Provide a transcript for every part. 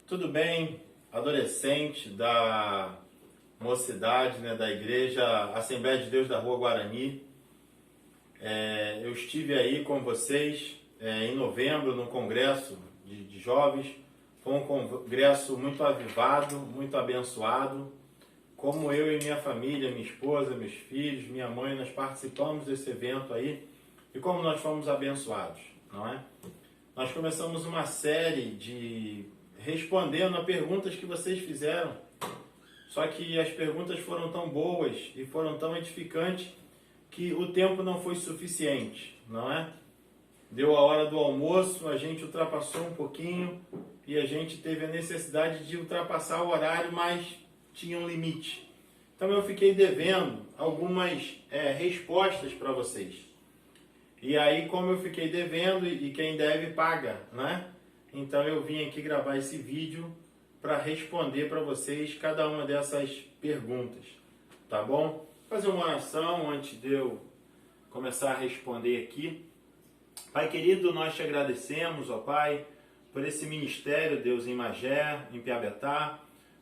Tudo bem, adolescente da mocidade, né, da igreja Assembleia de Deus da Rua Guarani. Eu estive aí com vocês em novembro no congresso de jovens. Foi um congresso muito avivado, muito abençoado. Como eu e minha família, minha esposa, meus filhos, minha mãe, nós participamos desse evento aí e como nós fomos abençoados, não é? Nós começamos uma série de respondendo a perguntas que vocês fizeram. Só que as perguntas foram tão boas e foram tão edificantes que o tempo não foi suficiente, não é? Deu a hora do almoço, a gente ultrapassou um pouquinho e a gente teve a necessidade de ultrapassar o horário, mas tinha um limite. Então eu fiquei devendo algumas respostas para vocês. E aí, como eu fiquei devendo e quem deve paga, né? Então eu vim aqui gravar esse vídeo para responder para vocês cada uma dessas perguntas, tá bom? Vou fazer uma oração antes de eu começar a responder aqui. Pai querido, nós te agradecemos, ó Pai, por esse ministério, Deus, em Magé, em Piabetá,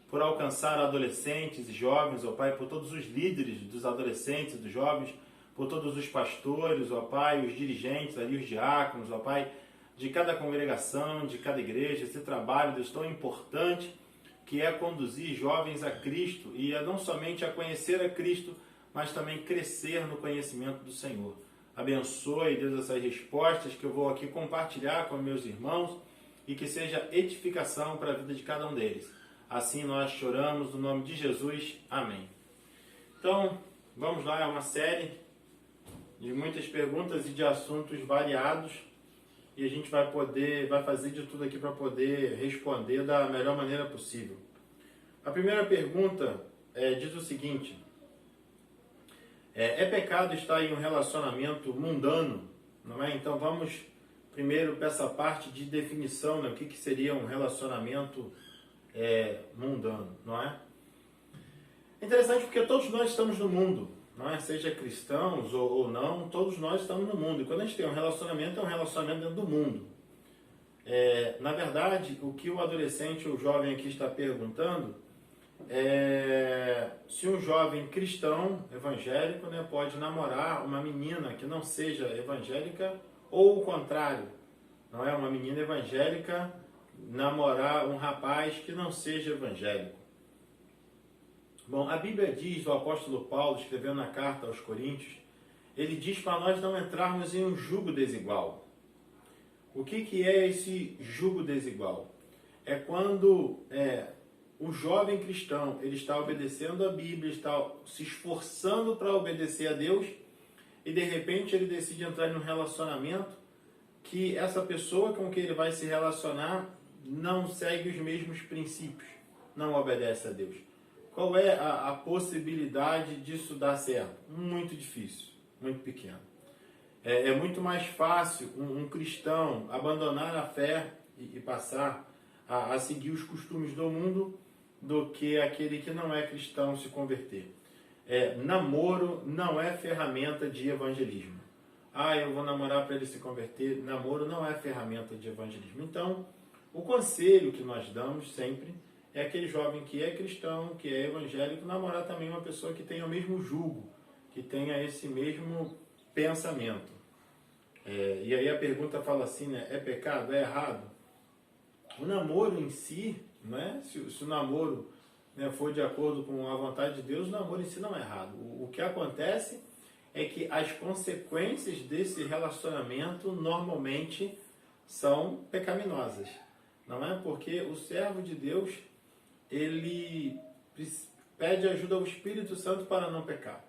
por alcançar adolescentes e jovens, ó Pai, por todos os líderes dos adolescentes e dos jovens, por todos os pastores, ó Pai, os dirigentes ali, os diáconos, ó Pai, de cada congregação, de cada igreja, esse trabalho, Deus, tão importante, que é conduzir jovens a Cristo, e não somente a conhecer a Cristo, mas também crescer no conhecimento do Senhor. Abençoe, Deus, essas respostas que eu vou aqui compartilhar com meus irmãos, e que seja edificação para a vida de cada um deles. Assim nós choramos, no nome de Jesus. Amém. Então, vamos lá, é uma série de muitas perguntas e de assuntos variados, e a gente vai fazer de tudo aqui para poder responder da melhor maneira possível. A primeira pergunta diz o seguinte: é pecado estar em um relacionamento mundano? Não é? Então vamos primeiro para essa parte de definição, né? O que seria um relacionamento mundano, não é? Interessante porque todos nós estamos no mundo, não é? Seja cristãos ou não, todos nós estamos no mundo. E quando a gente tem um relacionamento, é um relacionamento dentro do mundo. Na verdade, o que o adolescente ou o jovem aqui está perguntando é se um jovem cristão evangélico, né, pode namorar uma menina que não seja evangélica, ou o contrário, não é? Uma menina evangélica namorar um rapaz que não seja evangélico. Bom, a Bíblia diz, o apóstolo Paulo, escrevendo na carta aos Coríntios, ele diz para nós não entrarmos em um jugo desigual. O que é esse jugo desigual? É quando o jovem cristão ele está obedecendo a Bíblia, está se esforçando para obedecer a Deus, e de repente ele decide entrar em um relacionamento que essa pessoa com quem ele vai se relacionar não segue os mesmos princípios, não obedece a Deus. Qual é a possibilidade disso dar certo? Muito difícil, muito pequeno. É muito mais fácil um cristão abandonar a fé e passar a seguir os costumes do mundo do que aquele que não é cristão se converter. Namoro não é ferramenta de evangelismo. Eu vou namorar para ele se converter. Namoro não é ferramenta de evangelismo. Então, o conselho que nós damos sempre é aquele jovem que é cristão, que é evangélico, namorar também uma pessoa que tenha o mesmo jugo, que tenha esse mesmo pensamento. E aí a pergunta fala assim, né? É pecado? É errado? O namoro em si, né? Se o namoro, né, for de acordo com a vontade de Deus, o namoro em si não é errado. O que acontece é que as consequências desse relacionamento normalmente são pecaminosas. Não é? Porque o servo de Deus, ele pede ajuda ao Espírito Santo para não pecar.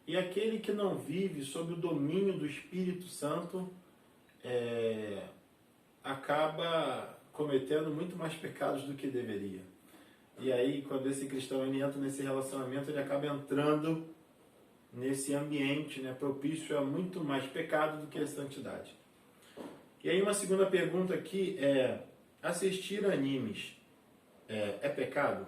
E aquele que não vive sob o domínio do Espírito Santo acaba cometendo muito mais pecados do que deveria. E aí, quando esse cristão ele entra nesse relacionamento, ele acaba entrando nesse ambiente, né, propício a muito mais pecado do que a santidade. E aí uma segunda pergunta aqui é: assistir animes é pecado?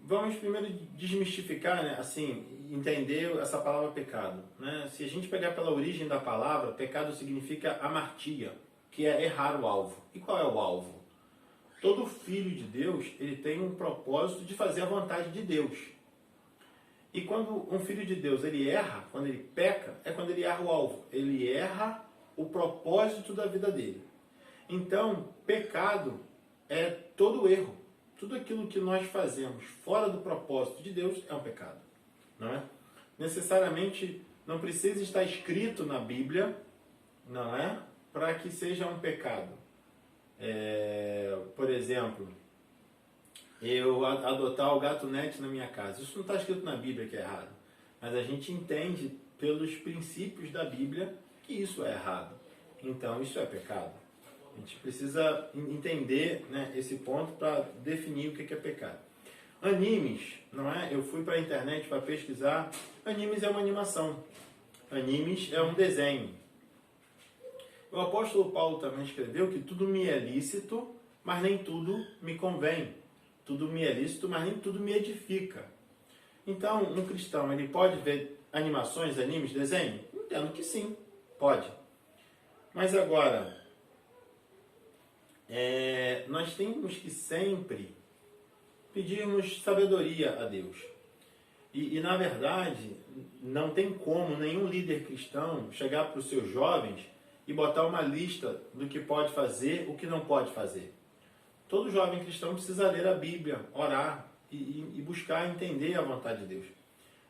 Vamos primeiro desmistificar, né, assim, entender essa palavra pecado, né? Se a gente pegar pela origem da palavra, pecado significa amartia, que é errar o alvo. E qual é o alvo? todo filho de Deus, ele tem um propósito de fazer a vontade de Deus. E quando um filho de Deus, ele erra, quando ele peca, é quando ele erra o alvo. Ele erra o propósito da vida dele. Então, pecado é todo erro. Tudo aquilo que nós fazemos fora do propósito de Deus é um pecado. Não é? Necessariamente não precisa estar escrito na Bíblia, não é? Para que seja um pecado. Por exemplo, eu adotar o gatunete na minha casa. Isso não está escrito na Bíblia que é errado. Mas a gente entende pelos princípios da Bíblia que isso é errado. Então, isso é pecado. A gente precisa entender, né, esse ponto para definir o que é pecado. Animes, não é? Eu fui para a internet para pesquisar. Animes é uma animação. Animes é um desenho. O apóstolo Paulo também escreveu que tudo me é lícito, mas nem tudo me convém. Tudo me é lícito, mas nem tudo me edifica. Então, um cristão, ele pode ver animações, animes, desenho? Entendo que sim, pode. Mas agora, nós temos que sempre pedirmos sabedoria a Deus. E na verdade, não tem como nenhum líder cristão chegar para os seus jovens e botar uma lista do que pode fazer, o que não pode fazer. Todo jovem cristão precisa ler a Bíblia, orar e buscar entender a vontade de Deus.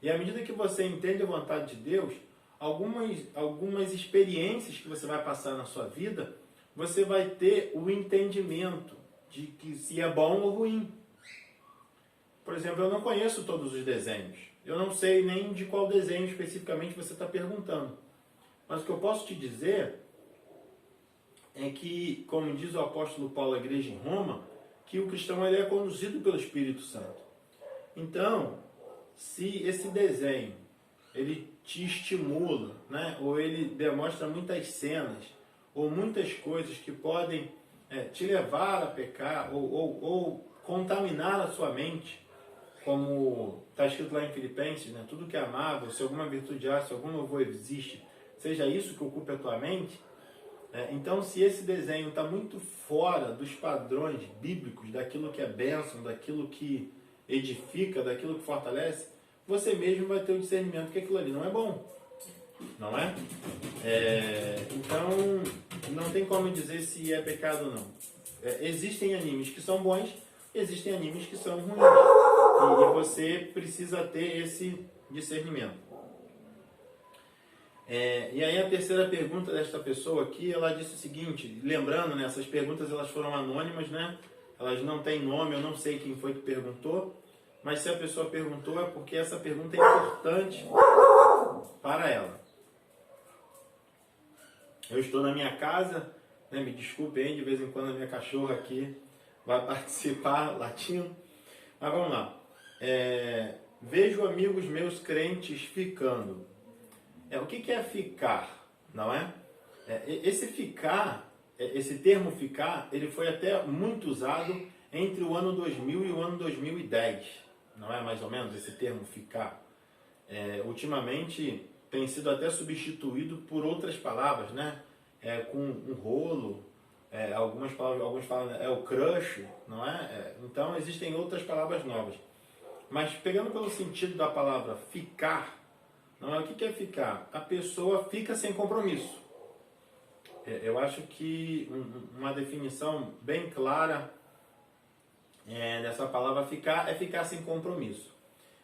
E à medida que você entende a vontade de Deus, algumas experiências que você vai passar na sua vida, você vai ter o entendimento de que se é bom ou ruim. Por exemplo, eu não conheço todos os desenhos. Eu não sei nem de qual desenho especificamente você está perguntando. Mas o que eu posso te dizer é que, como diz o apóstolo Paulo à igreja em Roma, que o cristão ele é conduzido pelo Espírito Santo. Então, se esse desenho ele te estimula, né, ou ele demonstra muitas cenas, ou muitas coisas que podem te levar a pecar, ou contaminar a sua mente, como está escrito lá em Filipenses, né, tudo que é amável, se alguma virtude há, se algum louvor existe, seja isso que ocupe a tua mente. Então, se esse desenho está muito fora dos padrões bíblicos, daquilo que é bênção, daquilo que edifica, daquilo que fortalece, você mesmo vai ter o discernimento que aquilo ali não é bom. Não é? Então, não tem como dizer se é pecado ou não. Existem animes que são bons, existem animes que são ruins. E você precisa ter esse discernimento. E aí a terceira pergunta desta pessoa aqui, ela disse o seguinte, lembrando, né, essas perguntas elas foram anônimas, né? Elas não têm nome, eu não sei quem foi que perguntou, mas se a pessoa perguntou é porque essa pergunta é importante para ela. Eu estou na minha casa, né, me desculpe aí, de vez em quando a minha cachorra aqui vai participar latindo, mas vamos lá. Vejo amigos meus crentes ficando. O que é ficar, não é? Esse ficar, esse termo ficar, ele foi até muito usado entre o ano 2000 e o ano 2010, não é mais ou menos esse termo ficar? Ultimamente tem sido até substituído por outras palavras, né? Com um rolo, alguns falam é o crush, não é? Então existem outras palavras novas. Mas pegando pelo sentido da palavra ficar, não é? O que é ficar? A pessoa fica sem compromisso. Eu acho que uma definição bem clara dessa palavra ficar é ficar sem compromisso.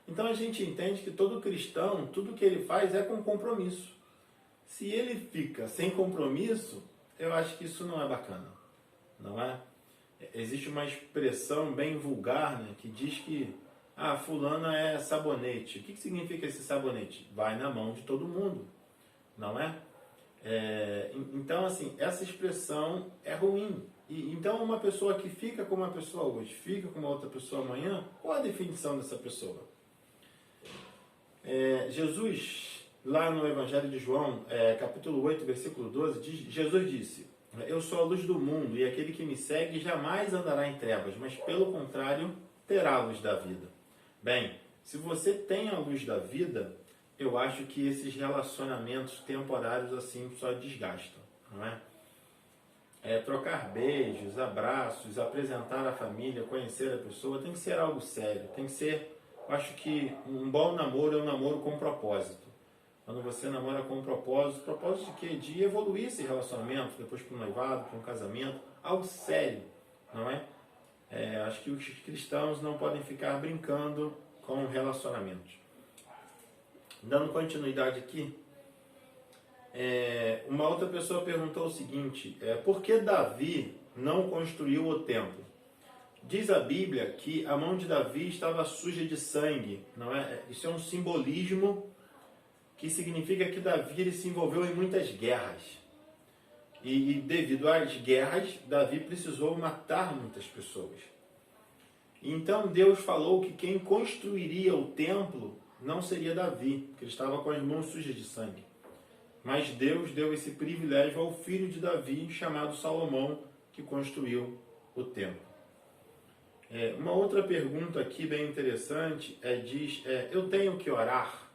Então a gente entende que todo cristão, tudo que ele faz é com compromisso. Se ele fica sem compromisso, eu acho que isso não é bacana, não é? Existe uma expressão bem vulgar, né, que diz que fulana é sabonete. O que significa esse sabonete? Vai na mão de todo mundo, não é? Então, assim, essa expressão é ruim. Então, uma pessoa que fica com uma pessoa hoje, fica com uma outra pessoa amanhã, qual a definição dessa pessoa? Jesus, lá no Evangelho de João, capítulo 8, versículo 12, Jesus disse: eu sou a luz do mundo, e aquele que me segue jamais andará em trevas, mas pelo contrário, terá a luz da vida. Bem, se você tem a luz da vida, eu acho que esses relacionamentos temporários assim só desgastam, não é? trocar beijos, abraços, apresentar a família, conhecer a pessoa, tem que ser algo sério, tem que ser, eu acho que um bom namoro é um namoro com propósito. Quando você namora com um propósito de quê? De evoluir esse relacionamento, depois para um noivado, para um casamento, algo sério, não é? Acho que os cristãos não podem ficar brincando com relacionamentos. Dando continuidade aqui, uma outra pessoa perguntou o seguinte, por que Davi não construiu o templo? Diz a Bíblia que a mão de Davi estava suja de sangue, não é? Isso é um simbolismo que significa que Davi ele se envolveu em muitas guerras. E devido às guerras, Davi precisou matar muitas pessoas. Então Deus falou que quem construiria o templo não seria Davi, porque ele estava com as mãos sujas de sangue. Mas Deus deu esse privilégio ao filho de Davi, chamado Salomão, que construiu o templo. Uma outra pergunta aqui bem interessante diz, eu tenho que orar?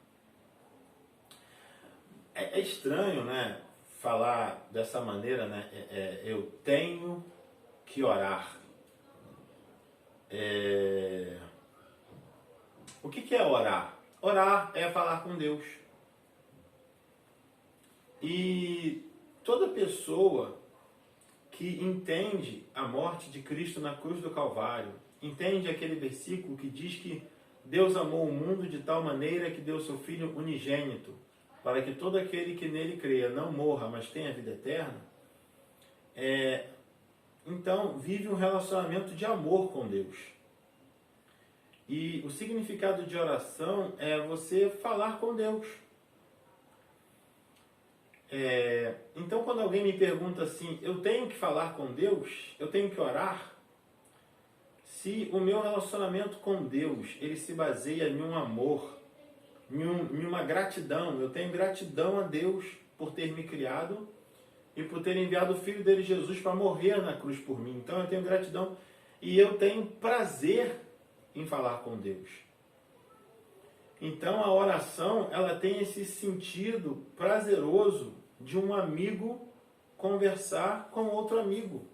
É estranho, né, falar dessa maneira, né? Eu tenho que orar. O que é orar? Orar é falar com Deus. E toda pessoa que entende a morte de Cristo na cruz do Calvário, entende aquele versículo que diz que Deus amou o mundo de tal maneira que deu seu Filho unigênito, para que todo aquele que nele creia não morra, mas tenha vida eterna, então vive um relacionamento de amor com Deus. E o significado de oração é você falar com Deus. Então quando alguém me pergunta assim, eu tenho que falar com Deus? Eu tenho que orar? Se o meu relacionamento com Deus, ele se baseia em um amor, em uma gratidão, eu tenho gratidão a Deus por ter me criado e por ter enviado o Filho dele, Jesus, para morrer na cruz por mim. Então eu tenho gratidão e eu tenho prazer em falar com Deus. Então a oração, ela tem esse sentido prazeroso de um amigo conversar com outro amigo.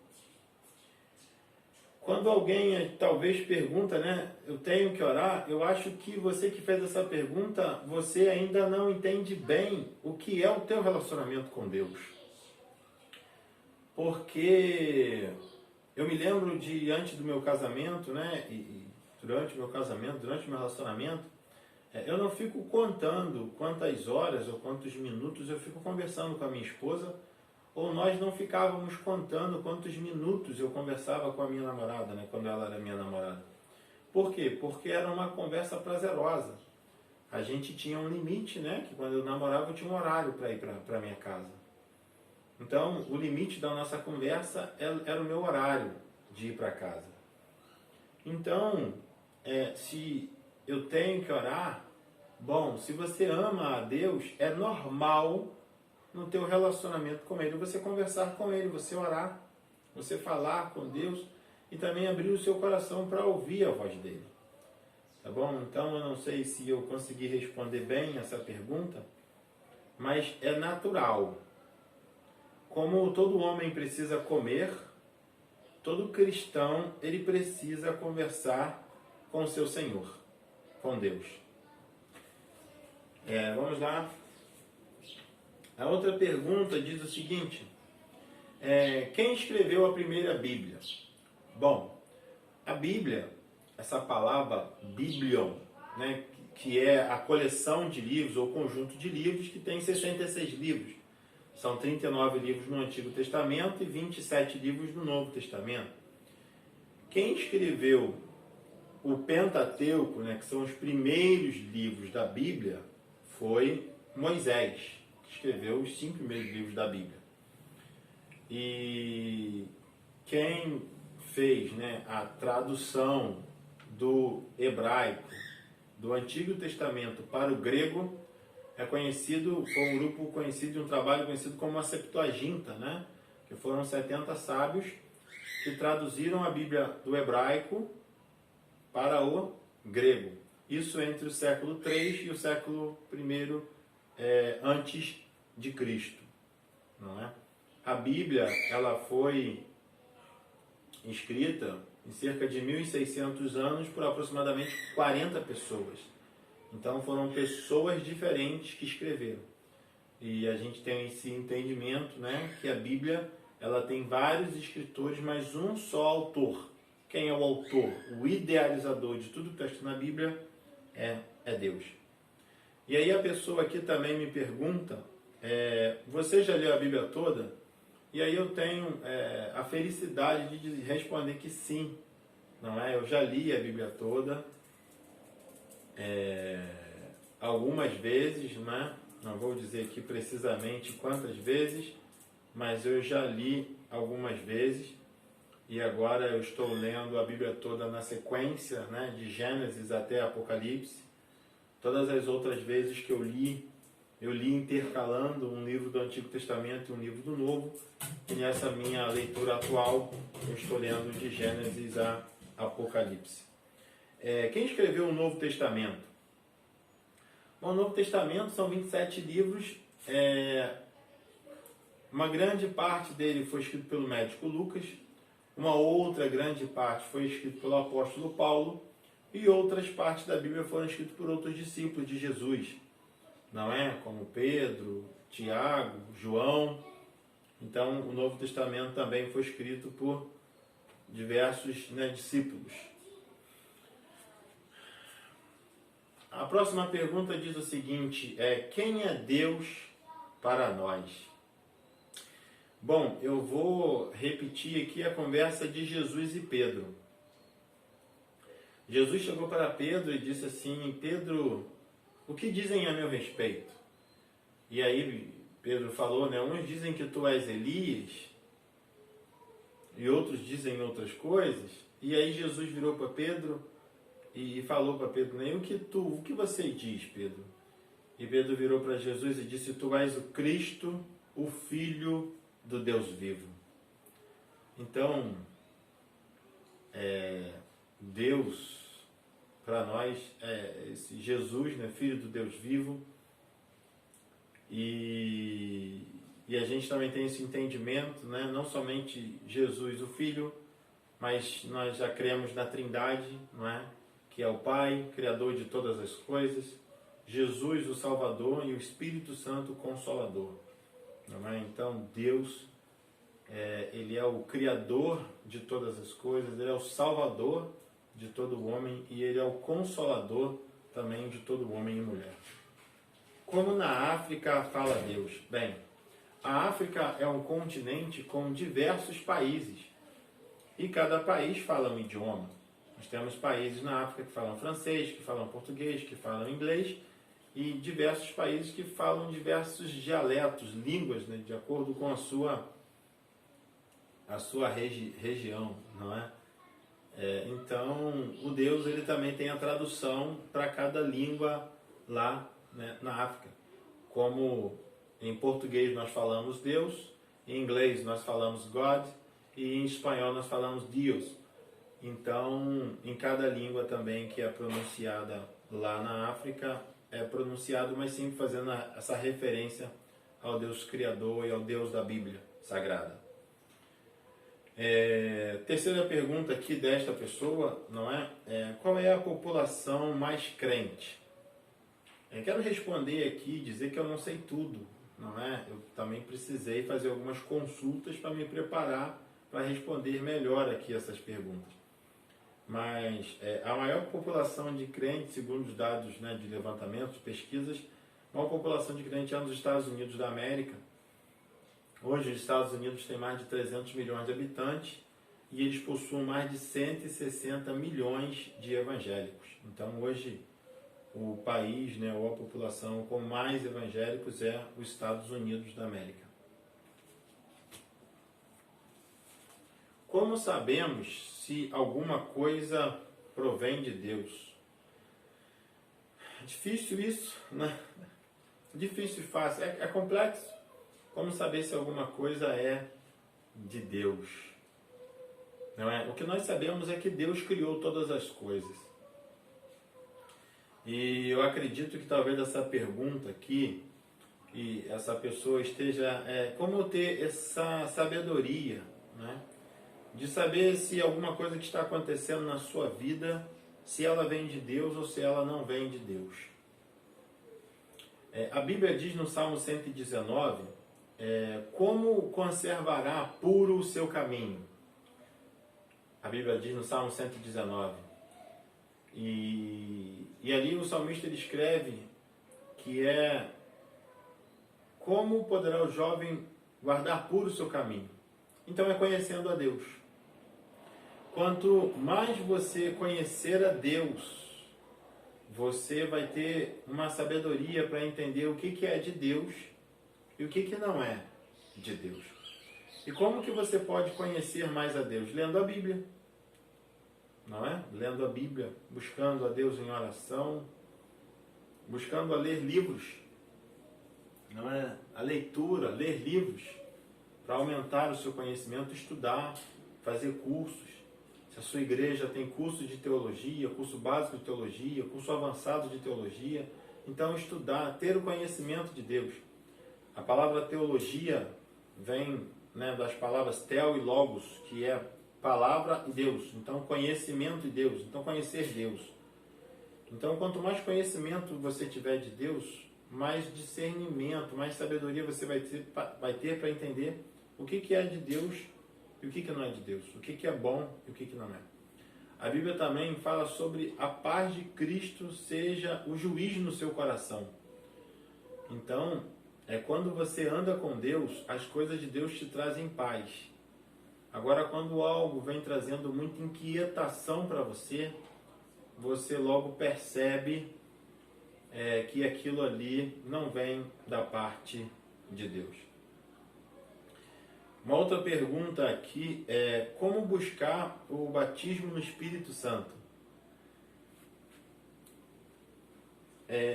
Quando alguém talvez pergunta, né, eu tenho que orar, eu acho que você que fez essa pergunta, você ainda não entende bem o que é o teu relacionamento com Deus. Porque eu me lembro de antes do meu casamento, né, e durante o meu casamento, durante o meu relacionamento, eu não fico contando quantas horas ou quantos minutos eu fico conversando com a minha esposa, ou nós não ficávamos contando quantos minutos eu conversava com a minha namorada, né, quando ela era minha namorada. Por quê? Porque era uma conversa prazerosa. A gente tinha um limite, né, que quando eu namorava eu tinha um horário para ir para minha casa. Então, o limite da nossa conversa era o meu horário de ir para casa. Então, se eu tenho que orar, bom, se você ama a Deus, é normal no teu relacionamento com Ele, você conversar com Ele, você orar, você falar com Deus e também abrir o seu coração para ouvir a voz dEle. Tá bom? Então, eu não sei se eu consegui responder bem essa pergunta, mas é natural. Como todo homem precisa comer, todo cristão, ele precisa conversar com o seu Senhor, com Deus. Vamos lá. A outra pergunta diz o seguinte, quem escreveu a primeira Bíblia? Bom, a Bíblia, essa palavra Biblion, né, que é a coleção de livros ou conjunto de livros que tem 66 livros. São 39 livros no Antigo Testamento e 27 livros no Novo Testamento. Quem escreveu o Pentateuco, né, que são os primeiros livros da Bíblia, foi Moisés, que escreveu os 5 primeiros livros da Bíblia. E quem fez, né, a tradução do hebraico do Antigo Testamento para o grego foi um grupo conhecido, um trabalho conhecido como a Septuaginta, né, que foram 70 sábios que traduziram a Bíblia do hebraico para o grego. Isso entre o século III e o século I antes de Cristo, não é? a Bíblia ela foi escrita em cerca de 1.600 anos por aproximadamente 40 pessoas. Então foram pessoas diferentes que escreveram. E a gente tem esse entendimento, né, que a Bíblia ela tem vários escritores, mas um só autor. Quem é o autor? O idealizador de tudo que está escrito na Bíblia é Deus. E aí a pessoa aqui também me pergunta, você já leu a Bíblia toda? E aí eu tenho a felicidade de responder que sim, não é? Eu já li a Bíblia toda, algumas vezes, né? Não vou dizer aqui precisamente quantas vezes, mas eu já li algumas vezes e agora eu estou lendo a Bíblia toda na sequência, né? De Gênesis até Apocalipse. Todas as outras vezes que eu li intercalando um livro do Antigo Testamento e um livro do Novo. E nessa minha leitura atual, eu estou lendo de Gênesis a Apocalipse. Quem escreveu o Novo Testamento? Bom, o Novo Testamento são 27 livros. Uma grande parte dele foi escrito pelo médico Lucas. Uma outra grande parte foi escrito pelo apóstolo Paulo. E outras partes da Bíblia foram escritas por outros discípulos de Jesus, não é? Como Pedro, Tiago, João. Então, o Novo Testamento também foi escrito por diversos discípulos. A próxima pergunta diz o seguinte, quem é Deus para nós? Bom, eu vou repetir aqui a conversa de Jesus e Pedro. Jesus chegou para Pedro e disse assim, Pedro, o que dizem a meu respeito? E aí Pedro falou, uns dizem que tu és Elias e outros dizem outras coisas. E aí Jesus virou para Pedro e falou para Pedro, o que você diz, Pedro? E Pedro virou para Jesus e disse, tu és o Cristo, o Filho do Deus vivo. Então, Deus, para nós, esse Jesus, Filho do Deus vivo. E a gente também tem esse entendimento, não somente Jesus, o Filho, mas nós já cremos na Trindade, não é? Que é o Pai, Criador de todas as coisas, Jesus, o Salvador, e o Espírito Santo, o Consolador. Não é? Então, Deus, Ele é o Criador de todas as coisas, Ele é o Salvador de todo homem e Ele é o Consolador também de todo homem e mulher. Como na África fala Deus? Bem, a África é um continente com diversos países e cada país fala um idioma. Nós temos países na África que falam francês, que falam português, que falam inglês e diversos países que falam diversos dialetos, línguas, de acordo com a sua região, não é? Então, o Deus ele também tem a tradução para cada língua lá, na África. Como em português nós falamos Deus, em inglês nós falamos God e em espanhol nós falamos Deus. Então, em cada língua também que é pronunciada lá na África, é pronunciado, mas sempre fazendo essa referência ao Deus Criador e ao Deus da Bíblia Sagrada. Terceira pergunta aqui desta pessoa, não é? Qual é a população mais crente? Quero responder aqui, dizer que eu não sei tudo, não é? Eu também precisei fazer algumas consultas para me preparar para responder melhor aqui essas perguntas. Mas a maior população de crentes, segundo os dados de levantamento, de pesquisas, a maior população de crentes é nos Estados Unidos da América. Hoje os Estados Unidos têm mais de 300 milhões de habitantes e eles possuem mais de 160 milhões de evangélicos. Então hoje o país, ou a população com mais evangélicos é os Estados Unidos da América. Como sabemos se alguma coisa provém de Deus? Difícil isso, né? Difícil e fácil. É complexo. Como saber se alguma coisa é de Deus? Não é? O que nós sabemos é que Deus criou todas as coisas. E eu acredito que talvez essa pergunta aqui, e essa pessoa esteja, como ter essa sabedoria, né? De saber se alguma coisa que está acontecendo na sua vida, se ela vem de Deus ou se ela não vem de Deus. A Bíblia diz no Salmo 119, como conservará puro o seu caminho. A Bíblia diz no Salmo 119. E ali o salmista ele escreve que como poderá o jovem guardar puro o seu caminho. Então é conhecendo a Deus. Quanto mais você conhecer a Deus, você vai ter uma sabedoria para entender o que é de Deus e o que não é de Deus. E como que você pode conhecer mais a Deus? Lendo a Bíblia. Não é? Lendo a Bíblia, buscando a Deus em oração, buscando a ler livros. Não é? A leitura, ler livros, para aumentar o seu conhecimento, estudar, fazer cursos. Se a sua igreja tem curso de teologia, curso básico de teologia, curso avançado de teologia, então estudar, ter o conhecimento de Deus. A palavra teologia vem, né, das palavras tel e logos, que é palavra e Deus. Então conhecimento de Deus, então conhecer Deus. Então quanto mais conhecimento você tiver de Deus, mais discernimento, mais sabedoria você vai ter para entender o que é de Deus e o que não é de Deus, o que é bom e o que não é. A Bíblia também fala sobre a paz de Cristo seja o juiz no seu coração. Então, quando você anda com Deus, as coisas de Deus te trazem paz. Agora, quando algo vem trazendo muita inquietação para você, você logo percebe que aquilo ali não vem da parte de Deus. Uma outra pergunta aqui é como buscar o batismo no Espírito Santo?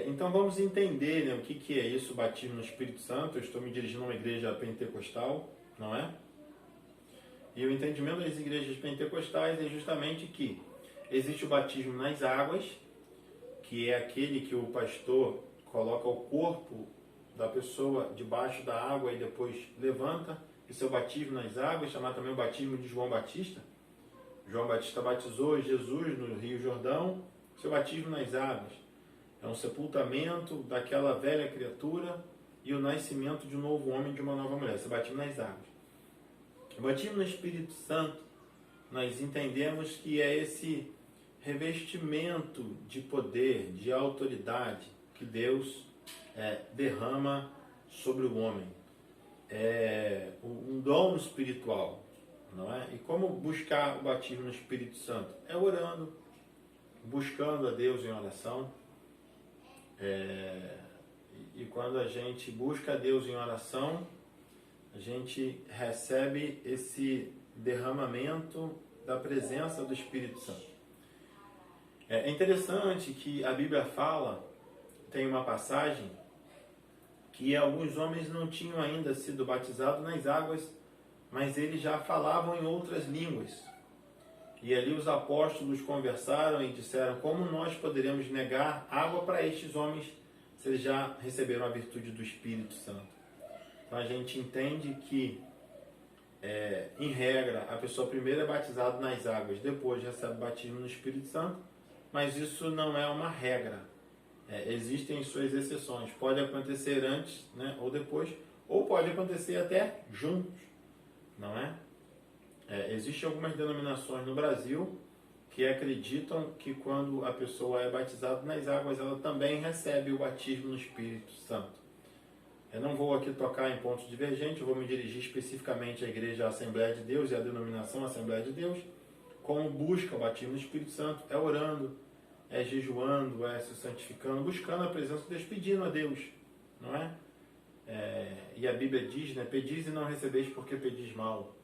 Então vamos entender, né, o que é isso, o batismo no Espírito Santo. Eu estou me dirigindo a uma igreja pentecostal, não é? E o entendimento das igrejas pentecostais é justamente que existe o batismo nas águas, que é aquele que o pastor coloca o corpo da pessoa debaixo da água e depois levanta. Esse é o batismo nas águas, chamado também o batismo de João Batista. João Batista batizou Jesus no Rio Jordão. Esse é o batismo nas águas. É um sepultamento daquela velha criatura e o nascimento de um novo homem e de uma nova mulher. Esse é o batismo nas águas. O batismo no Espírito Santo, nós entendemos que é esse revestimento de poder, de autoridade que Deus derrama sobre o homem. É um dom espiritual, não é? E como buscar o batismo no Espírito Santo? É orando, buscando a Deus em oração. E quando a gente busca a Deus em oração, a gente recebe esse derramamento da presença do Espírito Santo. É interessante que a Bíblia fala, tem uma passagem, que alguns homens não tinham ainda sido batizados nas águas, mas eles já falavam em outras línguas. E ali os apóstolos conversaram e disseram: como nós poderemos negar água para estes homens se eles já receberam a virtude do Espírito Santo? Então a gente entende que, em regra, a pessoa primeiro é batizada nas águas, depois recebe o batismo no Espírito Santo, mas isso não é uma regra. Existem suas exceções. Pode acontecer antes, né, ou depois, ou pode acontecer até juntos, não é? Existem algumas denominações no Brasil que acreditam que quando a pessoa é batizada nas águas, ela também recebe o batismo no Espírito Santo. Eu não vou aqui tocar em pontos divergentes, eu vou me dirigir especificamente à Igreja Assembleia de Deus e à denominação Assembleia de Deus. Como busca o batismo no Espírito Santo? É orando, é jejuando, é se santificando, buscando a presença de Deus, pedindo a Deus, não é? E a Bíblia diz, né, pedis e não recebeis porque pedis mal.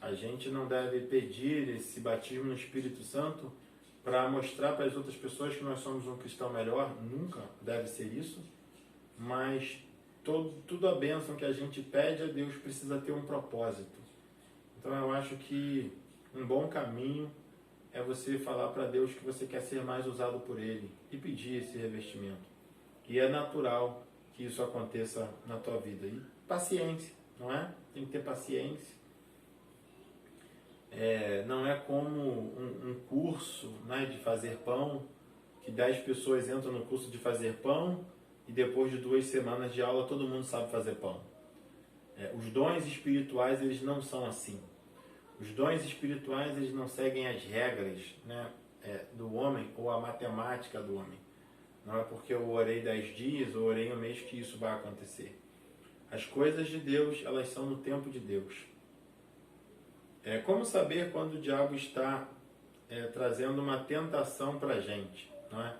A gente não deve pedir esse batismo no Espírito Santo para mostrar para as outras pessoas que nós somos um cristão melhor, nunca deve ser isso, mas tudo a bênção que a gente pede a Deus precisa ter um propósito. Então eu acho que um bom caminho é você falar para Deus que você quer ser mais usado por Ele e pedir esse revestimento. E é natural que isso aconteça na tua vida. E paciência, não é? Tem que ter paciência. Não é como um curso, né, de fazer pão, que 10 pessoas entram no curso de fazer pão e depois de 2 semanas de aula todo mundo sabe fazer pão. Os dons espirituais, eles não são assim. Os dons espirituais, eles não seguem as regras, né, do homem ou a matemática do homem. Não é porque eu orei 10 dias ou orei um mês que isso vai acontecer. As coisas de Deus, elas são no tempo de Deus. Como saber quando o diabo está trazendo uma tentação para a gente? Não é?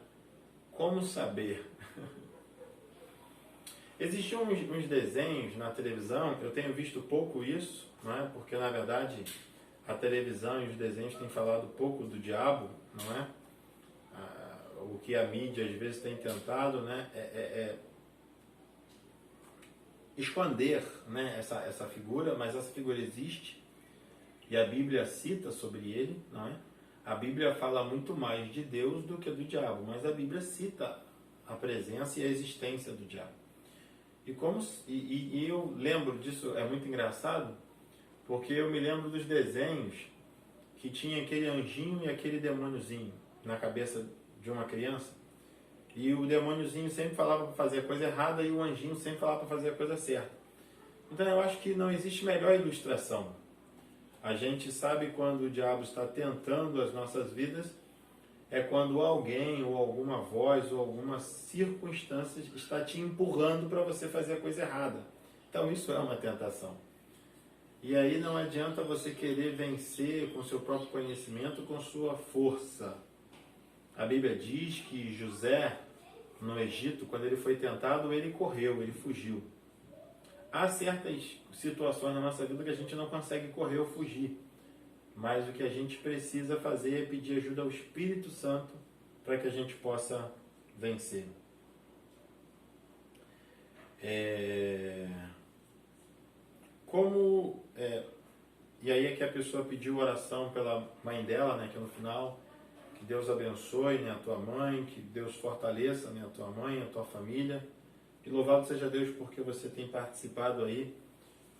Como saber? Existiam uns desenhos na televisão, eu tenho visto pouco isso, não é? Porque na verdade a televisão e os desenhos têm falado pouco do diabo, não é? O que a mídia às vezes tem tentado, né, esconder, né, essa figura, mas essa figura existe e a Bíblia cita sobre ele, não é? A Bíblia fala muito mais de Deus do que do diabo, mas a Bíblia cita a presença e a existência do diabo. E eu lembro disso, é muito engraçado, porque eu me lembro dos desenhos que tinha aquele anjinho e aquele demôniozinho na cabeça de uma criança, e o demôniozinho sempre falava para fazer a coisa errada e o anjinho sempre falava para fazer a coisa certa. Então eu acho que não existe melhor ilustração. A gente sabe quando o diabo está tentando as nossas vidas, é quando alguém ou alguma voz ou alguma circunstância está te empurrando para você fazer a coisa errada. Então isso é uma tentação. E aí não adianta você querer vencer com seu próprio conhecimento, com sua força. A Bíblia diz que José, no Egito, quando ele foi tentado, ele correu, ele fugiu. Há certas situações na nossa vida que a gente não consegue correr ou fugir. Mas o que a gente precisa fazer é pedir ajuda ao Espírito Santo para que a gente possa vencer. E aí é que a pessoa pediu oração pela mãe dela, né, que no final, que Deus abençoe, né, a tua mãe, que Deus fortaleça, né, a tua mãe, a tua família. E louvado seja Deus porque você tem participado aí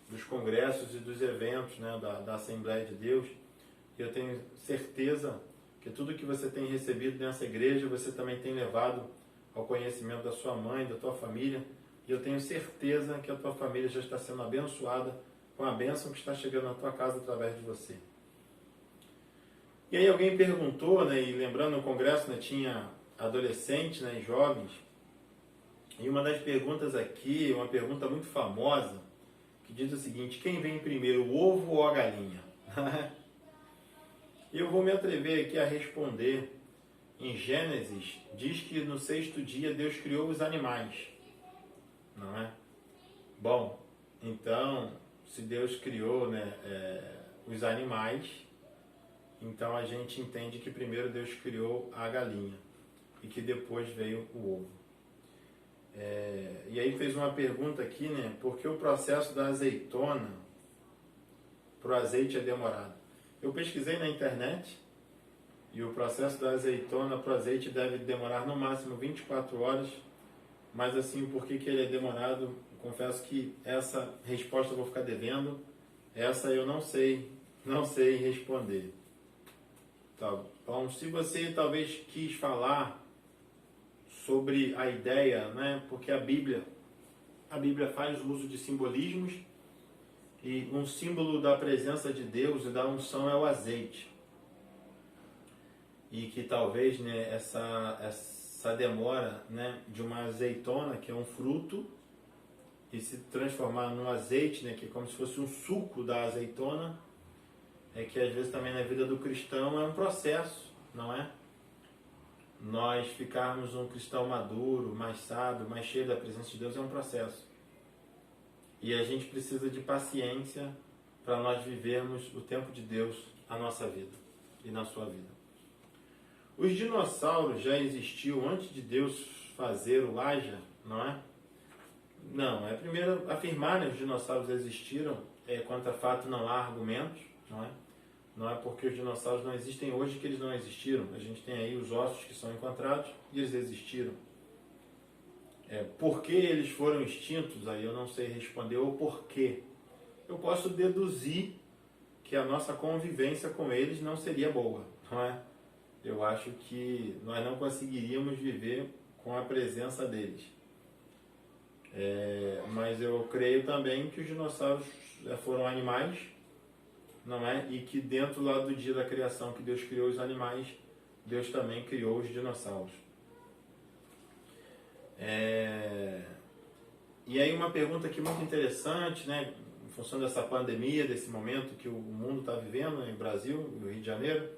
dos congressos e dos eventos, né, da Assembleia de Deus. E eu tenho certeza que tudo que você tem recebido nessa igreja, você também tem levado ao conhecimento da sua mãe, da tua família. E eu tenho certeza que a tua família já está sendo abençoada com a bênção que está chegando na tua casa através de você. E aí alguém perguntou, né, e lembrando no congresso, né, tinha adolescentes, né, e jovens, e uma das perguntas aqui, uma pergunta muito famosa, que diz o seguinte: quem vem primeiro, o ovo ou a galinha? E eu vou me atrever aqui a responder. Em Gênesis, diz que no 6º dia Deus criou os animais, não é? Bom, então, se Deus criou, né, os animais, então a gente entende que primeiro Deus criou a galinha e que depois veio o ovo. E aí fez uma pergunta aqui, né? Por que o processo da azeitona para o azeite é demorado? Eu pesquisei na internet e o processo da azeitona para o azeite deve demorar no máximo 24 horas, mas assim, por que ele é demorado? Confesso que essa resposta eu vou ficar devendo, essa eu não sei responder. Tá bom, se você talvez quis falar sobre a ideia, né? Porque a Bíblia faz uso de simbolismos e um símbolo da presença de Deus e da unção é o azeite. E que talvez, né, essa demora, né, de uma azeitona, que é um fruto, e se transformar num azeite, né, que é como se fosse um suco da azeitona, é que às vezes também na vida do cristão é um processo, não é? Nós ficarmos um cristão maduro, mais sábio, mais cheio da presença de Deus é um processo. E a gente precisa de paciência para nós vivermos o tempo de Deus na nossa vida e na sua vida. Os dinossauros já existiam antes de Deus fazer o haja, não é? Não, é primeiro afirmar, né, os dinossauros existiram, quanto a fato não há argumentos, não é? Não é porque os dinossauros não existem hoje que eles não existiram. A gente tem aí os ossos que são encontrados e eles existiram. Por que eles foram extintos, aí eu não sei responder o porquê. Eu posso deduzir que a nossa convivência com eles não seria boa, não é? Eu acho que nós não conseguiríamos viver com a presença deles. Mas eu creio também que os dinossauros foram animais, não é? E que dentro lá do dia da criação que Deus criou os animais, Deus também criou os dinossauros. E aí uma pergunta aqui muito interessante, né? Em função dessa pandemia, desse momento que o mundo está vivendo, no Brasil, no Rio de Janeiro.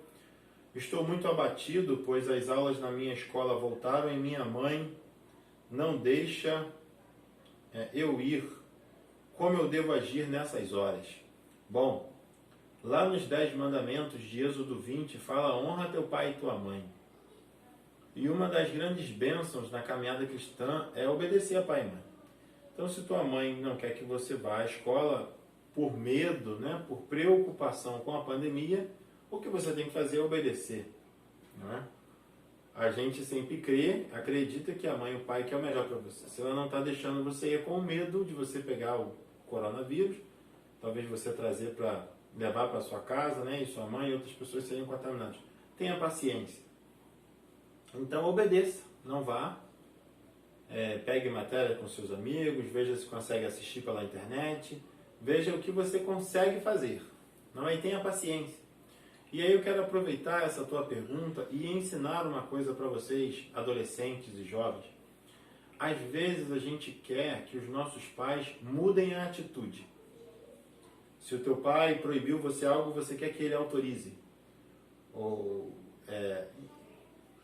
Estou muito abatido, pois as aulas na minha escola voltaram e minha mãe não deixa eu ir. Como eu devo agir nessas horas? Bom, lá nos 10 mandamentos de Êxodo 20, fala: honra teu pai e tua mãe. E uma das grandes bênçãos na caminhada cristã é obedecer a pai e mãe. Então, se tua mãe não quer que você vá à escola por medo, né, por preocupação com a pandemia, o que você tem que fazer é obedecer. Não é? A gente sempre crê, acredita que a mãe e o pai quer o melhor para você. Se ela não está deixando você ir com medo de você pegar o coronavírus, talvez você trazer para levar para sua casa, né, e sua mãe e outras pessoas serem contaminadas. Tenha paciência. Então obedeça, não vá. Pegue matéria com seus amigos, veja se consegue assistir pela internet, veja o que você consegue fazer. Não é? E tenha paciência. E aí eu quero aproveitar essa tua pergunta e ensinar uma coisa para vocês, adolescentes e jovens. Às vezes a gente quer que os nossos pais mudem a atitude. Se o teu pai proibiu você algo, você quer que ele autorize.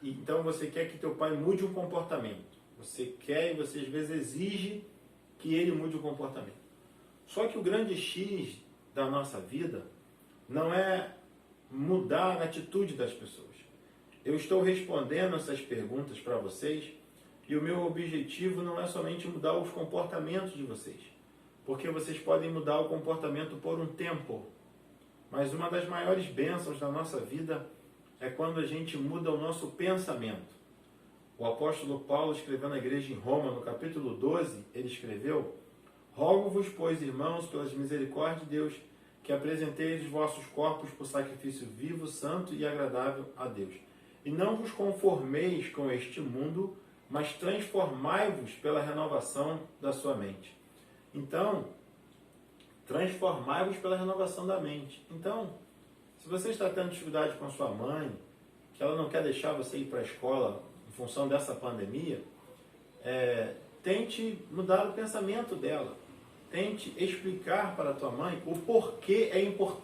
Então você quer que teu pai mude um comportamento. Você quer e você às vezes exige que ele mude o comportamento. Só que o grande X da nossa vida não é mudar a atitude das pessoas. Eu estou respondendo essas perguntas para vocês e o meu objetivo não é somente mudar os comportamentos de vocês, porque vocês podem mudar o comportamento por um tempo, mas uma das maiores bênçãos da nossa vida é quando a gente muda o nosso pensamento. O apóstolo Paulo, escrevendo à igreja em Roma, no capítulo 12, ele escreveu: rogo-vos, pois, irmãos, pelas misericórdias de Deus, que apresenteis os vossos corpos por sacrifício vivo, santo e agradável a Deus. E não vos conformeis com este mundo, mas transformai-vos pela renovação da sua mente. Então, transformai-vos pela renovação da mente. Então, se você está tendo dificuldade com a sua mãe, que ela não quer deixar você ir para a escola em função dessa pandemia, tente mudar o pensamento dela. Tente explicar para a tua mãe o porquê é importante